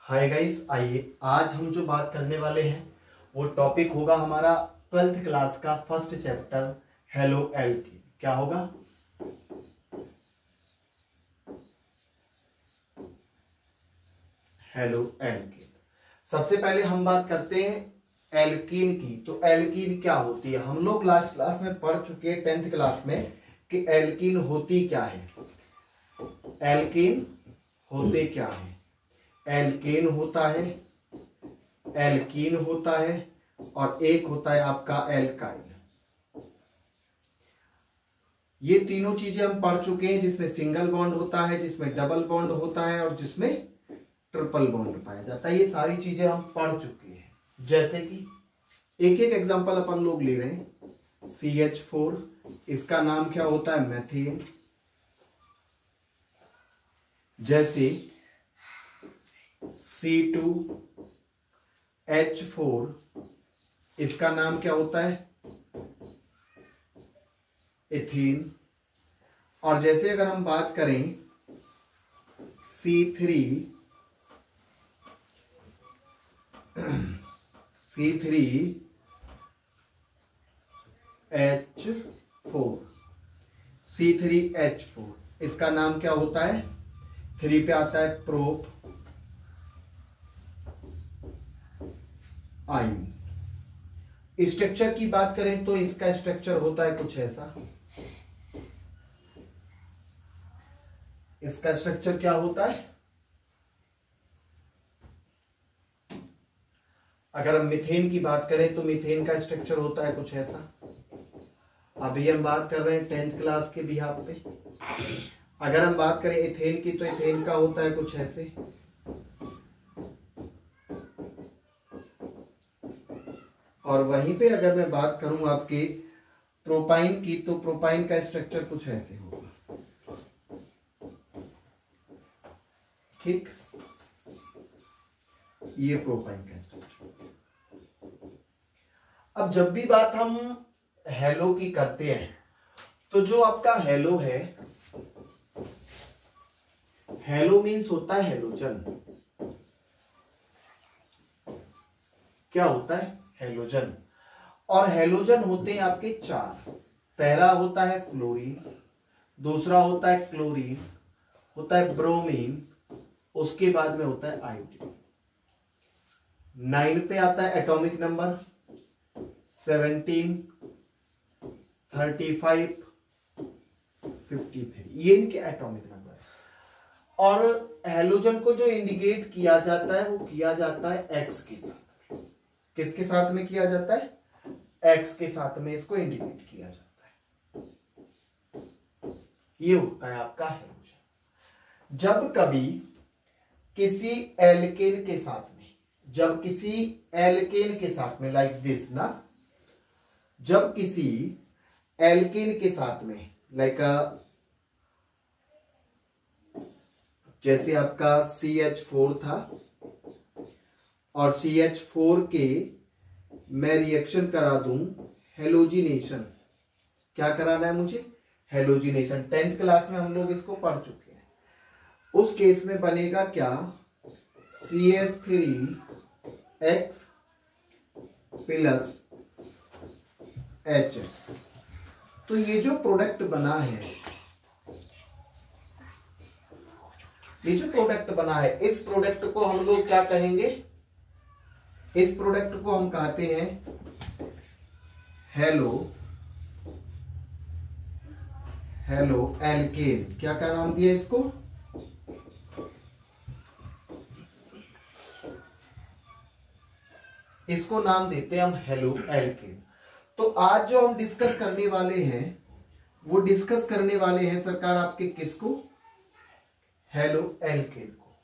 Hi guys, आइए आज हम जो बात करने वाले हैं वो टॉपिक होगा हमारा 12th क्लास का फर्स्ट चैप्टर हेलो एल्केन। क्या होगा? Halo alkane. सबसे पहले हम बात करते हैं एल्कीन की। तो एल्कीन क्या होती है? हम लोग लास्ट क्लास में पढ़ चुके हैं 10th क्लास में कि एल्कीन होती क्या है। एल्कीन होते क्या है? एल्केन होता है, एल्कीन होता है और एक होता है आपका एल्काइल। ये तीनों चीजें हम पढ़ चुके हैं, जिसमें सिंगल बॉन्ड होता है, जिसमें डबल बॉन्ड होता है और जिसमें ट्रिपल बॉन्ड पाया जाता है। ये सारी चीजें हम पढ़ चुके हैं। जैसे कि एक एक एग्जांपल अपन लोग ले रहे हैं। CH4, इसका नाम क्या होता है? मैथेन। जैसे C2H4, इसका नाम क्या होता है? एथीन। और जैसे अगर हम बात करें C3H4, इसका नाम क्या होता है? 3 पे आता है प्रोप आयन। स्ट्रक्चर की बात करें तो इसका स्ट्रक्चर होता है कुछ ऐसा। इसका स्ट्रक्चर क्या होता है? अगर हम मीथेन की बात करें तो मीथेन का स्ट्रक्चर होता है कुछ ऐसा। अभी हम बात कर रहे हैं 10th क्लास के बिहाफ पे। अगर हम बात करें एथेन की तो एथेन का होता है कुछ ऐसे। और वहीं पे अगर मैं बात करूं आपके प्रोपाइन की तो प्रोपाइन का स्ट्रक्चर कुछ ऐसे होगा। ठीक, ये प्रोपाइन का स्ट्रक्चर। अब जब भी बात हम हेलो की करते हैं तो जो आपका हेलो है, हेलो मीन्स होता है हेलोजन। क्या होता है? हेलोजन। और हेलोजन होते हैं आपके 4। पहला होता है फ्लोरीन, दूसरा होता है क्लोरीन, होता है ब्रोमीन, उसके बाद में होता है आयोडीन। 9 पे आता है एटॉमिक नंबर 17, 35, 53। ये इनके एटॉमिक नंबर है। और हेलोजन को जो इंडिकेट किया जाता है वो किया जाता है एक्स के साथ। किसके साथ में किया जाता है? एक्स के साथ में इसको इंडिकेट किया जाता है। ये होता है आपका हेलोजन। जब कभी किसी एल्केन के साथ में, जब किसी एल्केन के साथ में लाइक दिस ना, जब किसी एल्केन के साथ में लाइक जैसे आपका CH4 था और CH4 के मैं रिएक्शन करा दूं हेलोजिनेशन। क्या कराना है मुझे? हेलोजिनेशन। 10th क्लास में हम लोग इसको पढ़ चुके हैं। उस केस में बनेगा क्या? CH3X plus HX। तो ये जो प्रोडक्ट बना है, ये जो प्रोडक्ट बना है, इस प्रोडक्ट को हम लोग क्या कहेंगे? इस प्रोडक्ट को हम कहते हैं हेलो एल्केन। क्या क्या नाम दिया इसको? इसको नाम देते हैं हम हेलो एल्केन। तो आज जो हम डिस्कस करने वाले हैं वो डिस्कस करने वाले हैं सरकार आपके किसको? हेलो एल्केन को।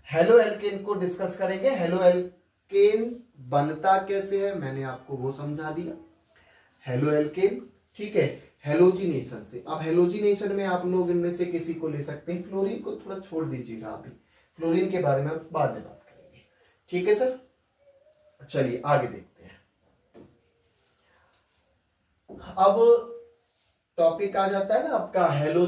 हेलो एल्केन को डिस्कस करेंगे। हेलो एल्केन बनता कैसे है मैंने आपको वो समझा दिया। हेलो एल्केन, ठीक है, हेलोजिनेशन से। अब हेलोजिनेशन में आप लोग इनमें से किसी को ले सकते हैं। फ्लोरीन को थोड़ा छोड़ दीजिएगा, अभी फ्लोरीन के बारे में बाद में बात करेंगे। ठीक है सर, चलिए आगे देखते हैं। अब टॉपिक आ जाता है ना आपका हेलो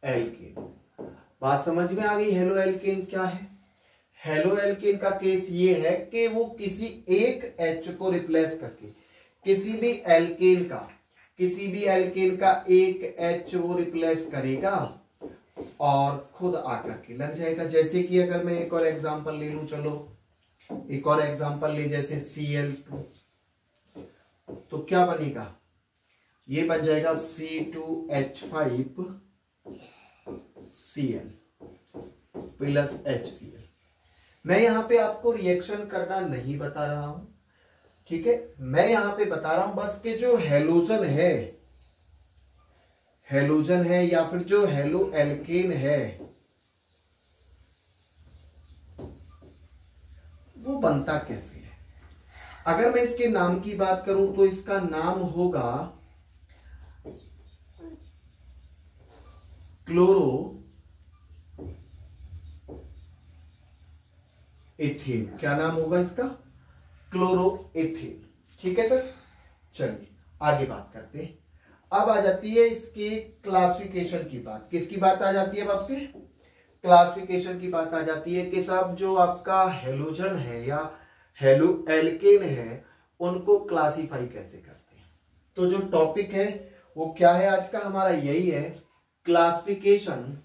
एल्केन। बात समझ में आ गई? हेलो एल्केन क्या है? हेलो एल्केन का केस ये है कि वो किसी एक H को रिप्लेस करके किसी भी एल्केन का एक H वो रिप्लेस करेगा और खुद आकर के लग जाएगा। जैसे कि अगर मैं एक और एग्जांपल ले लूं, चलो एक और एग्जांपल ले, जैसे Cl2, तो क्या बनेगा? ये बन जाएगा C2H5Cl प्लस HCl। मैं यहां पे आपको रिएक्शन करना नहीं बता रहा हूं, ठीक है, मैं यहां पे बता रहा हूं बस कि जो हेलोजन है या फिर जो हेलो एल्केन है वो बनता कैसे है। अगर मैं इसके नाम की बात करूं तो इसका नाम होगा क्लोरो एथेन। क्या नाम होगा इसका? Chloro ethane. ठीक है सर, चलिए आगे बात करते हैं। अब आ जाती है इसके क्लासिफिकेशन की बात। किसकी बात आ जाती है? अब आपके क्लासिफिकेशन की बात आ जाती है कि साहब जो आपका हेलोजन है या हेलो एल्केन है उनको क्लासिफाई कैसे करते हैं। तो जो टॉपिक है वो क्या है आज का हमारा? यही है, क्लासिफिकेशन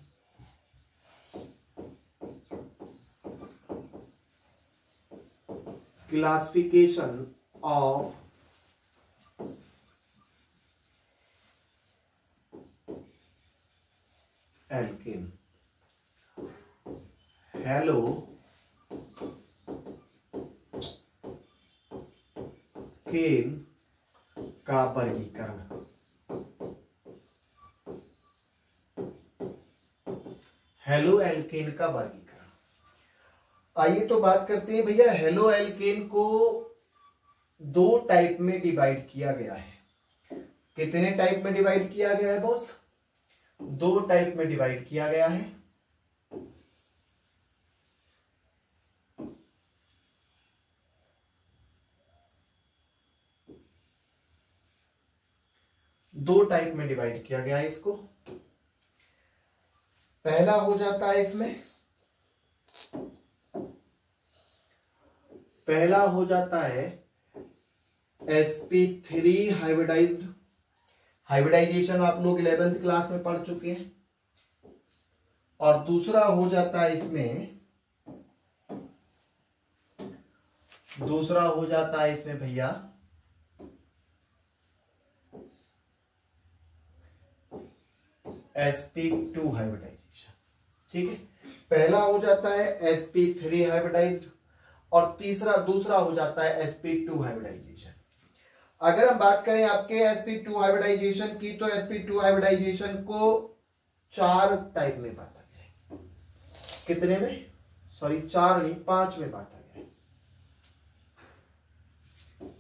ऑफ एल्केन, हेलो केन का वर्गीकरण। हेलो एल्केन का वर्गीकरण। आइए तो बात करते हैं भैया, हेलो एल्केन को दो टाइप में डिवाइड किया गया है। कितने टाइप में डिवाइड किया गया है बॉस? दो टाइप में डिवाइड किया गया है। दो टाइप में डिवाइड किया गया है इसको। पहला हो जाता है इसमें, पहला हो जाता है sp3 हाइब्रिडाइज्ड। हाइब्रिडाइजेशन आप लोग 11th क्लास में पढ़ चुके हैं। और दूसरा हो जाता है इसमें, दूसरा हो जाता है इसमें भैया sp2 हाइब्रिडाइजेशन। ठीक है, पहला हो जाता है sp3 हाइब्रिडाइज्ड और दूसरा हो जाता है sp2 हाइब्रिडाइजेशन। अगर हम बात करें आपके sp2 हाइब्रिडाइजेशन की, तो sp2 हाइब्रिडाइजेशन को 4 टाइप में बांटा गया है। कितने में? सॉरी 4 नहीं, 5 में बांटा गया है।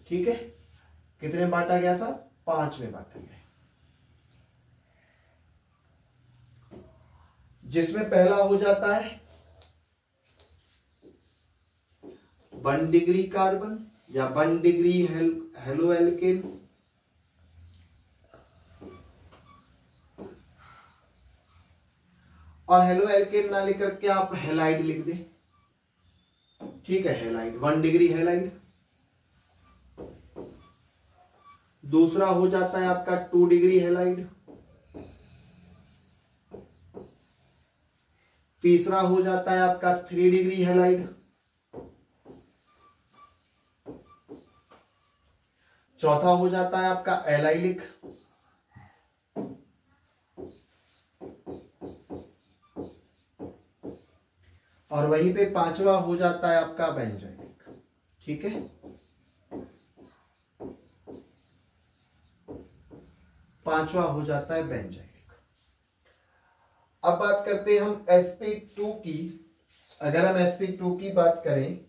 ठीक है, कितने में बांटा गया साहब? 5 में बांटा गया है। जिसमें पहला हो जाता है 1 डिग्री कार्बन या 1 डिग्री हेलो एल्केन, और हेलो एल्केन ना लेकर के आप हेलाइड लिख दें। ठीक है, हेलाइड 1 डिग्री हेलाइड। दूसरा हो जाता है आपका 2 डिग्री हेलाइड। तीसरा हो जाता है आपका 3 डिग्री हेलाइड। चौथा हो जाता है आपका एलाइलिक। और वहीं पे 5वां हो जाता है आपका बेंजोइलिक। ठीक है, पांचवा हो जाता है बेंजोइलिक। अब बात करते हैं हम sp2 की। अगर हम sp2 की बात करें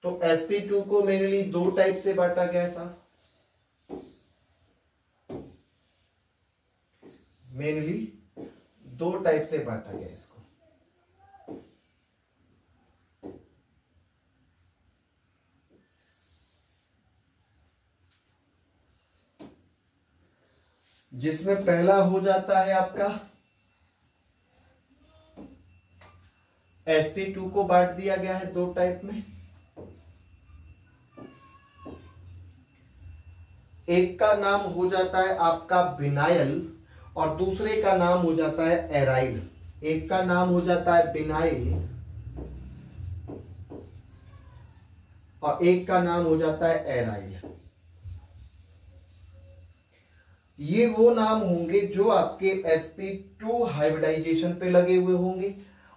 तो sp2 को मेनली 2 टाइप से बांटा गया है साहब। मेनली 2 टाइप से बांटा गया इसको। जिसमें पहला हो जाता है आपका sp2 को बांट दिया गया है दो टाइप में। एक का नाम हो जाता है आपका विनाइल और दूसरे का नाम हो जाता है एराइल। एक का नाम हो जाता है विनाइल और एक का नाम हो जाता है एराइल। ये वो नाम होंगे जो आपके sp2 हाइब्रिडाइजेशन पे लगे हुए होंगे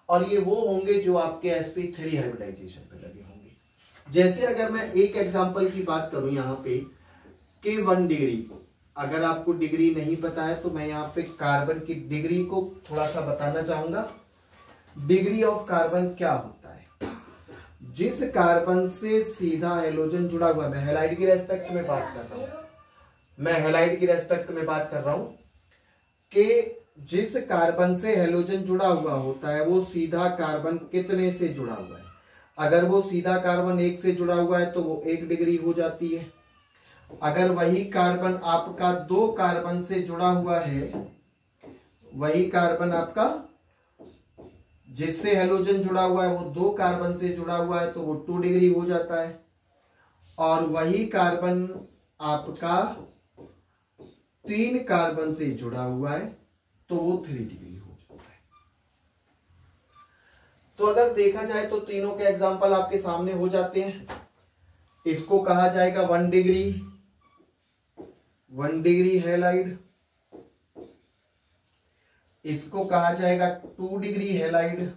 और ये वो होंगे जो आपके sp3 हाइब्रिडाइजेशन पे लगे होंगे। जैसे अगर मैं एक एग्जांपल की बात करूं यहां पे कि 1 डिग्री, अगर आपको डिग्री नहीं पता है तो मैं यहां पे कार्बन की डिग्री को थोड़ा सा बताना चाहूंगा। डिग्री ऑफ कार्बन क्या होता है? जिस कार्बन से सीधा हेलोजन जुड़ा हुआ, मैं हैलाइड की रेस्पेक्ट में बात कर रहा हूं, मैं हैलाइड की रेस्पेक्ट में बात कर रहा हूं कि जिस कार्बन से हेलोजन जुड़ा हुआ होता है वो सीधा कार्बन कितने से जुड़ा हुआ है। अगर वो सीधा कार्बन 1 से जुड़ा हुआ है तो वो 1 डिग्री हो जाती है। अगर वही कार्बन आपका 2 कार्बन से जुड़ा हुआ है, वही कार्बन आपका जिससे हेलोजन जुड़ा हुआ है वो 2 कार्बन से जुड़ा हुआ है तो वो 2 डिग्री हो जाता है। और वही कार्बन आपका 3 कार्बन से जुड़ा हुआ है तो वो 3 डिग्री हो जाता है। तो अगर देखा जाए तो तीनों के एग्जांपल आपके सामने हो जाते हैं। इसको कहा जाएगा 1 डिग्री हैलाइड, इसको कहा जाएगा 2 डिग्री हैलाइड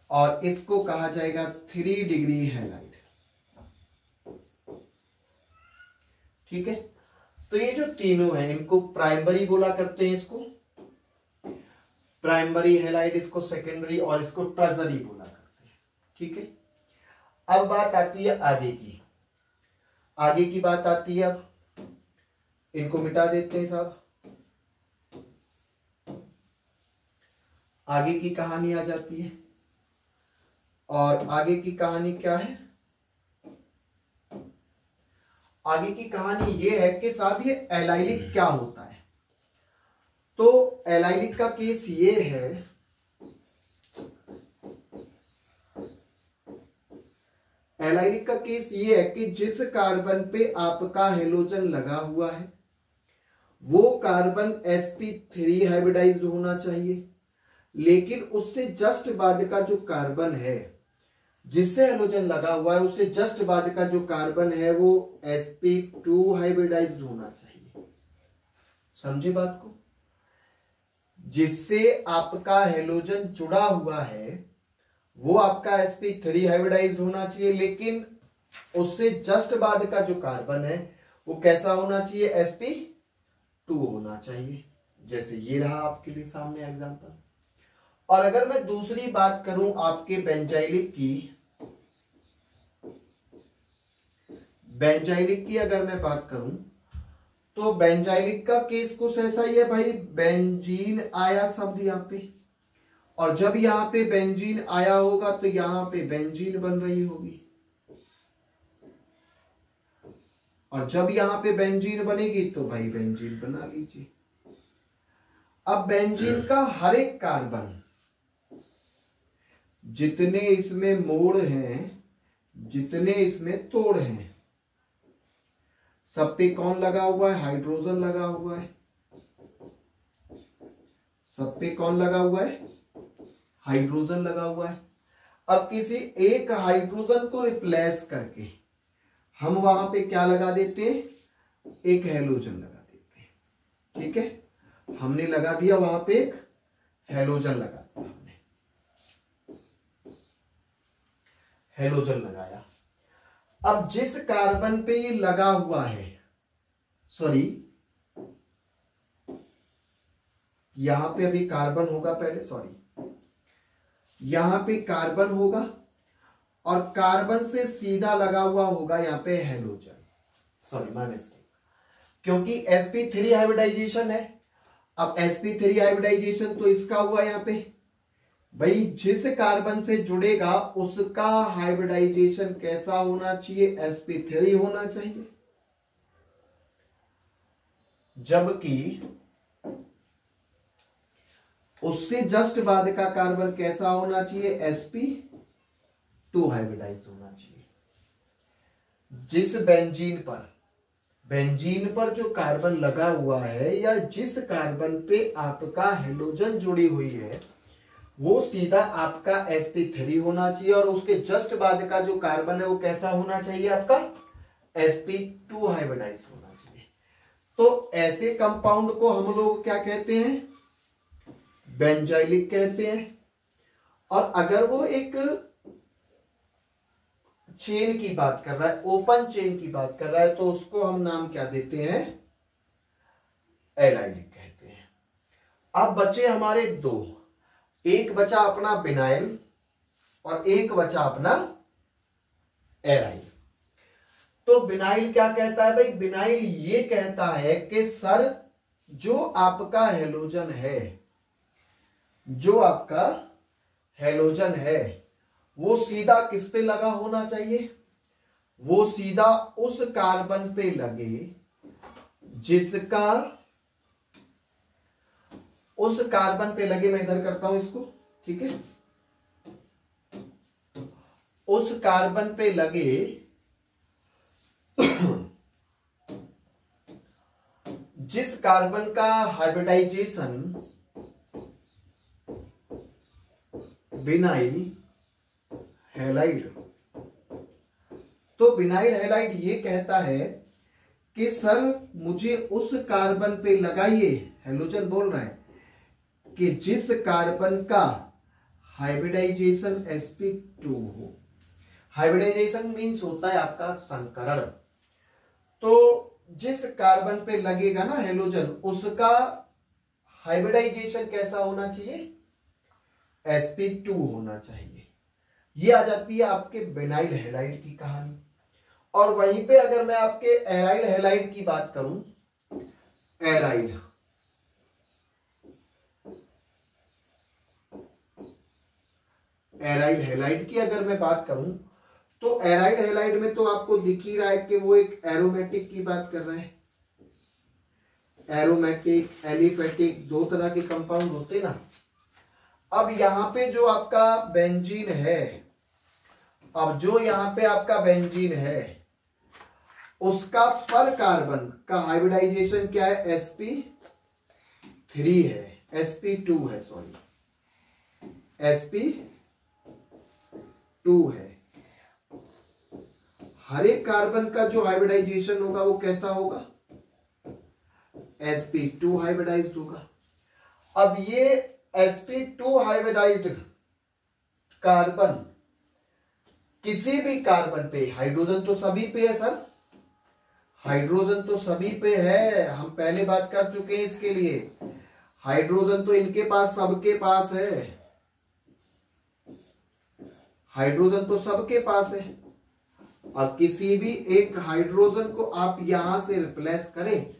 और इसको कहा जाएगा 3 डिग्री हैलाइड। ठीक है, तो ये जो तीनों हैं इनको प्राइमरी बोला करते हैं, इसको प्राइमरी हैलाइड, इसको सेकेंडरी और इसको टर्शरी बोला करते हैं। ठीक है, अब बात आती है आगे की, आगे की बात आती है। अब इनको मिटा देते हैं साहब, आगे की कहानी आ जाती है। और आगे की कहानी क्या है? आगे की कहानी यह है कि साहब ये एलाइलिक क्या होता है। तो एलाइलिक का केस ये है, एलाइलिक का केस ये है कि जिस कार्बन पे आपका हेलोजन लगा हुआ है वो कार्बन sp3 हाइब्रिडाइज्ड होना चाहिए, लेकिन उससे जस्ट बाद का जो कार्बन है जिससे हेलोजन लगा हुआ है उससे जस्ट बाद का जो कार्बन है वो sp2 हाइब्रिडाइज्ड होना चाहिए। समझे बात को? जिससे आपका हेलोजन जुड़ा हुआ है वो आपका sp3 हाइब्रिडाइज्ड होना चाहिए, लेकिन उससे जस्ट बाद का जो कार्बन है वो कैसा होना चाहिए? sp2 होना चाहिए। जैसे ये रहा आपके लिए सामने एग्जांपल। और अगर मैं दूसरी बात करूं आपके बेंजाइलिक की अगर मैं बात करूं तो बेंजाइलिक का केस कुछ ऐसा ही है भाई। बेंजीन आया शब्द यहां पे, और जब यहां पे बेंजीन आया होगा तो यहां पे बेंजीन बन रही होगी, और जब यहां पे बेंजीन बनेगी तो भाई बेंजीन बना लीजिए। अब बेंजीन का हर एक कार्बन, जितने इसमें मोड़ हैं, जितने इसमें तोड़ हैं, सब पे कौन लगा हुआ है? हाइड्रोजन लगा हुआ है। सब पे कौन लगा हुआ है? हाइड्रोजन लगा हुआ है। अब किसी एक हाइड्रोजन को रिप्लेस करके हम वहां पे क्या लगा देते हैं? एक हेलोजन लगा देते हैं। ठीक है, हमने लगा दिया वहां पे एक हेलोजन लगा दिया, हमने हेलोजन लगाया। अब जिस कार्बन पे ये लगा हुआ है, सॉरी यहां पे अभी कार्बन होगा पहले, सॉरी यहां पे कार्बन होगा और कार्बन से सीधा लगा हुआ होगा यहां पे हेलोजन, सॉरी माय मिस्टेक, क्योंकि sp3 हाइब्रिडाइजेशन है। अब sp3 हाइब्रिडाइजेशन तो इसका हुआ यहां पे भाई, जिस कार्बन से जुड़ेगा उसका हाइब्रिडाइजेशन कैसा होना चाहिए? sp3 होना चाहिए। जबकि उससे जस्ट बाद का कार्बन कैसा होना चाहिए, sp2 हाइब्रिडाइज्ड होना चाहिए। जिस बेंजीन पर जो कार्बन लगा हुआ है या जिस कार्बन पे आपका हेलोजन जुड़ी हुई है वो सीधा आपका sp3 होना चाहिए, और उसके जस्ट बाद का जो कार्बन है वो कैसा होना चाहिए, आपका sp2 हाइब्रिडाइज्ड होना चाहिए। तो ऐसे कंपाउंड को हम लोग क्या कहते हैं, बेंजाइलिक कहते हैं। और अगर वो एक चेन की बात कर रहा है, ओपन चेन की बात कर रहा है, तो उसको हम नाम क्या देते हैं, एलाइलिक कहते हैं। अब बचे हमारे दो, एक बचा अपना बिनाइल और एक बचा अपना एराइल। तो बिनाइल क्या कहता है भाई, बिनाइल ये कहता है कि सर जो आपका हेलोजन है, जो आपका हेलोजन है वो सीधा किस पे लगा होना चाहिए, वो सीधा उस कार्बन पे लगे जिसका, उस कार्बन पे लगे, मैं इधर करता हूं इसको, ठीक है, उस कार्बन पे लगे जिस कार्बन का हाइब्रिडाइजेशन बिनाइल हैलाइड। तो बिनाइल हैलाइड ये कहता है कि सर मुझे उस कार्बन पे लगाइए, हेलोजन बोल रहा है कि जिस कार्बन का हाइब्रिडाइजेशन sp2 हो। हाइब्रिडाइजेशन मीन्स होता है आपका संकरण। तो जिस कार्बन पे लगेगा ना हेलोजन, उसका हाइब्रिडाइजेशन कैसा होना चाहिए, sp2 होना चाहिए। ये आ जाती है आपके बिनाइल हैलाइड की कहानी। और वहीं पे अगर मैं आपके एराइल हैलाइड की बात करूं, एराइल हैलाइड की अगर मैं बात करूं, तो एराइल हैलाइड में तो आपको दिख ही रहा है कि वो एक एरोमेटिक की बात कर रहा है। एरोमेटिक, एलिफेटिक, दो तरह के कंपाउंड होते ना। अब यहां पे जो आपका बेंजीन है, अब जो यहां पे आपका बेंजीन है उसका पर कार्बन का हाइब्रिडाइजेशन क्या है, sp3 है, sp2 है, सॉरी sp2 है। हर एक कार्बन का जो हाइब्रिडाइजेशन होगा वो कैसा होगा, sp2 हाइब्रिडाइज्ड होगा। अब ये sp2 हाइब्रिडाइज्ड कार्बन किसी भी कार्बन पे, हाइड्रोजन तो सभी पे है सर, हाइड्रोजन तो सभी पे है, हम पहले बात कर चुके हैं इसके लिए। हाइड्रोजन तो इनके पास, सबके पास है, हाइड्रोजन तो सबके पास है। अब किसी भी एक हाइड्रोजन को आप यहां से रिप्लेस करें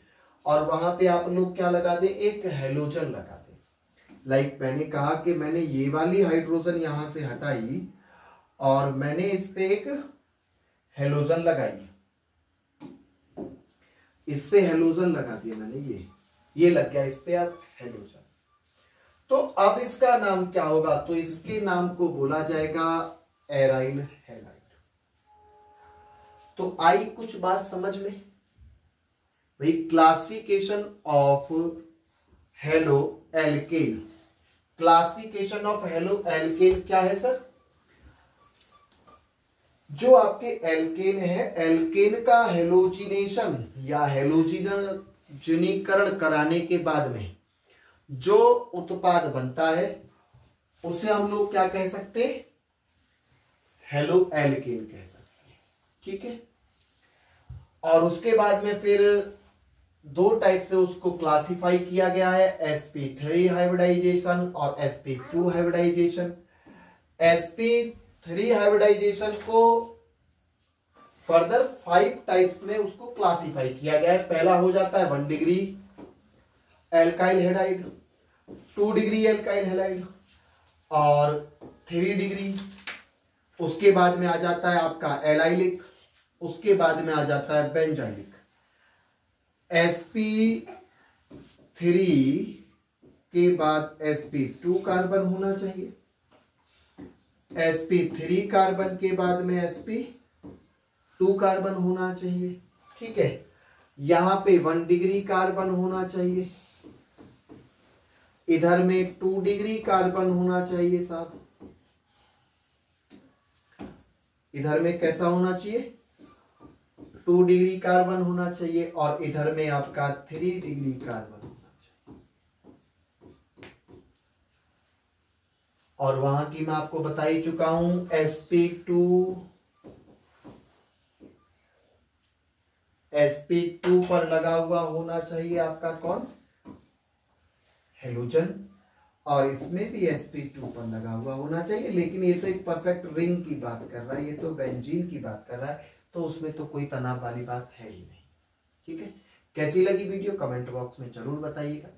और वहां पे आप लोग क्या लगा दें, एक हेलोजन लगा दें। लाइक मैंने कहा कि मैंने ये वाली हाइड्रोजन यहां से हटाई और मैंने इस पे एक हेलोजन लगाई, इस पे हेलोजन लगा दिया मैंने, ये लग गया इस पे अब हेलोजन। तो अब इसका नाम क्या होगा, तो इसके नाम को बोला जाएगा एराइल हैलाइड। तो आई कुछ बात समझ में भाई, classification of halo alkane. Classification of halo alkane क्या है सर, जो आपके एल्केन है, एल्केन का हेलोजिनेशन या हेलोजिनीकरण कराने के बाद में जो उत्पाद बनता है उसे हम लोग क्या कह सकते हैं, हेलो एल्केन कह सकते हैं, ठीक है। और उसके बाद में फिर दो टाइप से उसको क्लासिफाई किया गया है, sp3 हाइब्रिडाइजेशन और sp2 हाइब्रिडाइजेशन। sp3 हाइब्रिडाइजेशन को फर्दर 5 टाइप्स में उसको क्लासिफाई किया गया है। पहला हो जाता है 1 degree alkyl halide, 2 degree alkyl halide और 3 डिग्री। उसके बाद में आ जाता है आपका एलाइलिक, उसके बाद में आ जाता है बेंजाइलिक। sp 3 के बाद sp2 कार्बन होना चाहिए, sp3 कार्बन के बाद में sp2 कार्बन होना चाहिए। ठीक है, यहां पे 1 डिग्री कार्बन होना चाहिए, इधर में 2 डिग्री कार्बन होना चाहिए साहब। इधर में कैसा होना चाहिए, 2 डिग्री कार्बन होना चाहिए, और इधर में आपका 3 डिग्री कार्बन होना चाहिए। और वहां की मैं आपको बता ही चुका हूं, sp2 पर लगा हुआ होना चाहिए आपका कौन, हेलोजन, और इसमें भी sp2 पर लगा हुआ होना चाहिए। लेकिन ये तो एक परफेक्ट रिंग की बात कर रहा है, ये तो बेंजीन की बात कर रहा है, तो उसमें तो कोई तनाव वाली बात है ही नहीं। ठीक है, कैसी लगी वीडियो कमेंट बॉक्स में जरूर बताइएगा।